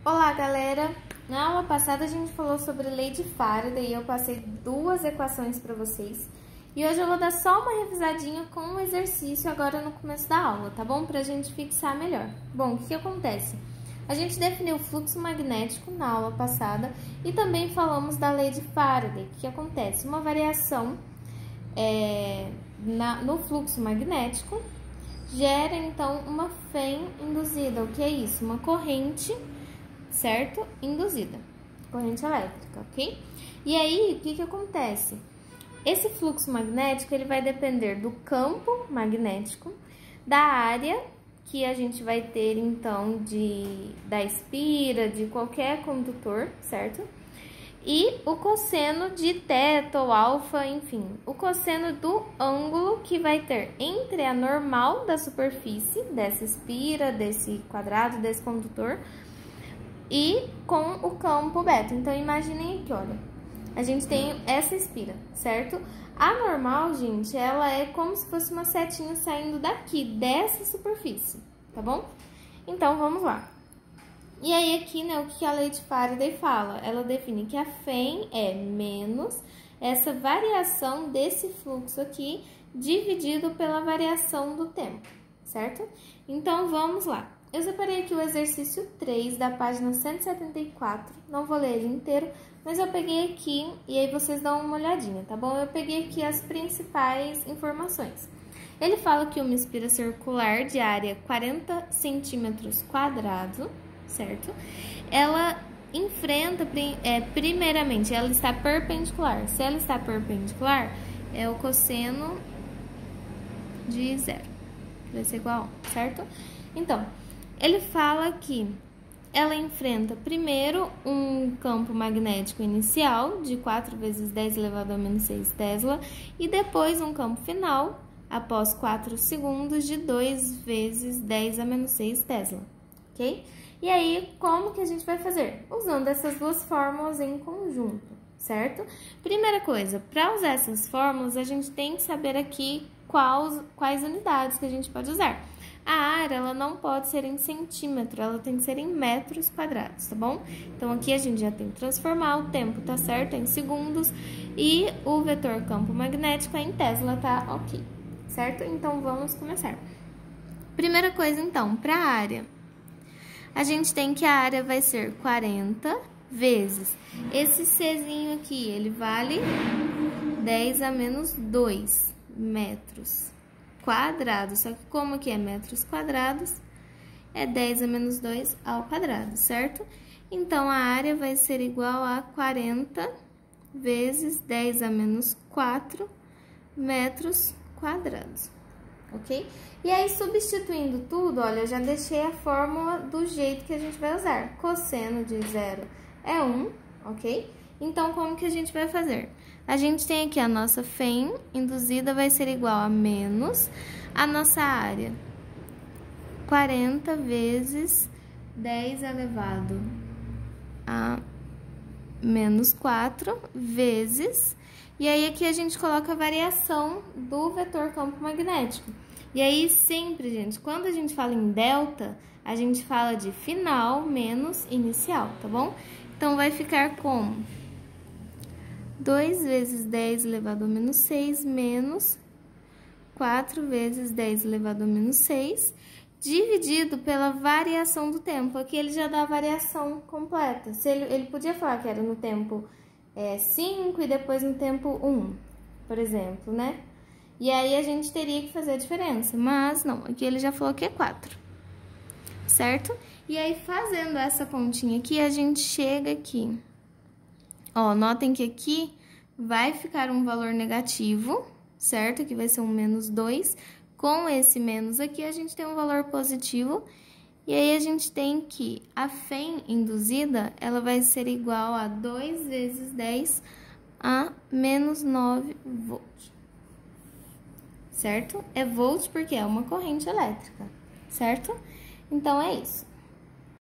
Olá, galera! Na aula passada a gente falou sobre lei de Faraday e eu passei duas equações para vocês. E hoje eu vou dar só uma revisadinha com um exercício agora no começo da aula, tá bom? Pra gente fixar melhor. Bom, o que acontece? A gente definiu o fluxo magnético na aula passada e também falamos da lei de Faraday. O que acontece? Uma variação no fluxo magnético gera, então, uma FEM induzida. O que é isso? Uma corrente, certo? Induzida. Corrente elétrica, ok? E aí, o que acontece? Esse fluxo magnético, ele vai depender do campo magnético, da área que a gente vai ter, então, da espira, de qualquer condutor, certo? E o cosseno de θ ou alfa, enfim, o cosseno do ângulo que vai ter entre a normal da superfície, dessa espira, desse quadrado, desse condutor, e com o campo beta. Então, imaginem aqui, olha, a gente tem essa espira, certo? A normal, gente, ela é como se fosse uma setinha saindo daqui, dessa superfície, tá bom? Então, vamos lá. E aí, aqui, né, o que a lei de Faraday fala? Ela define que a FEM é menos essa variação desse fluxo aqui, dividido pela variação do tempo, certo? Então, vamos lá. Eu separei aqui o exercício 3 da página 174, não vou ler ele inteiro, mas eu peguei aqui e aí vocês dão uma olhadinha, tá bom? Eu peguei aqui as principais informações. Ele fala que uma espira circular de área 40 centímetros quadrados, certo? Ela enfrenta, primeiramente, ela está perpendicular. Se ela está perpendicular, é o cosseno de zero, vai ser igual a 1, certo? Então, ele fala que ela enfrenta primeiro um campo magnético inicial de 4 vezes 10 elevado a menos 6 Tesla e depois um campo final, após 4 segundos, de 2 vezes 10 a menos 6 Tesla, ok? E aí, como que a gente vai fazer? Usando essas duas fórmulas em conjunto, certo? Primeira coisa, para usar essas fórmulas, a gente tem que saber aqui quais unidades que a gente pode usar. A área, ela não pode ser em centímetro, ela tem que ser em metros quadrados, tá bom? Então, aqui a gente já tem que transformar, o tempo tá certo, é em segundos, e o vetor campo magnético é em Tesla, tá ok, certo? Então, vamos começar. Primeira coisa, então, para a área, a gente tem que a área vai ser 40 vezes esse Czinho aqui, ele vale 10 a menos 2 metros quadrados, só que como que é metros quadrados, é 10 a menos 2 ao quadrado, certo? Então, a área vai ser igual a 40 vezes 10 a menos 4 metros quadrados, ok? E aí, substituindo tudo, olha, eu já deixei a fórmula do jeito que a gente vai usar. Cosseno de zero é 1, ok? Então, como que a gente vai fazer? A gente tem aqui a nossa FEM induzida vai ser igual a menos a nossa área. 40 vezes 10 elevado a menos 4 vezes... E aí, aqui a gente coloca a variação do vetor campo magnético. E aí, sempre, gente, quando a gente fala em delta, a gente fala de final menos inicial, tá bom? Então, vai ficar como 2 vezes 10 elevado a menos 6 menos 4 vezes 10 elevado a menos 6, dividido pela variação do tempo. Aqui ele já dá a variação completa. Se ele podia falar que era no tempo 5 e depois no tempo 1, por exemplo, né? E aí, a gente teria que fazer a diferença, mas não, aqui ele já falou que é 4, certo? E aí, fazendo essa continha aqui, a gente chega aqui. Ó, notem que aqui vai ficar um valor negativo, certo? Que vai ser um menos 2. Com esse menos aqui, a gente tem um valor positivo. E aí, a gente tem que a FEM induzida, ela vai ser igual a 2 vezes 10 a menos 9 volts. Certo? É volt porque é uma corrente elétrica, certo? Então, é isso.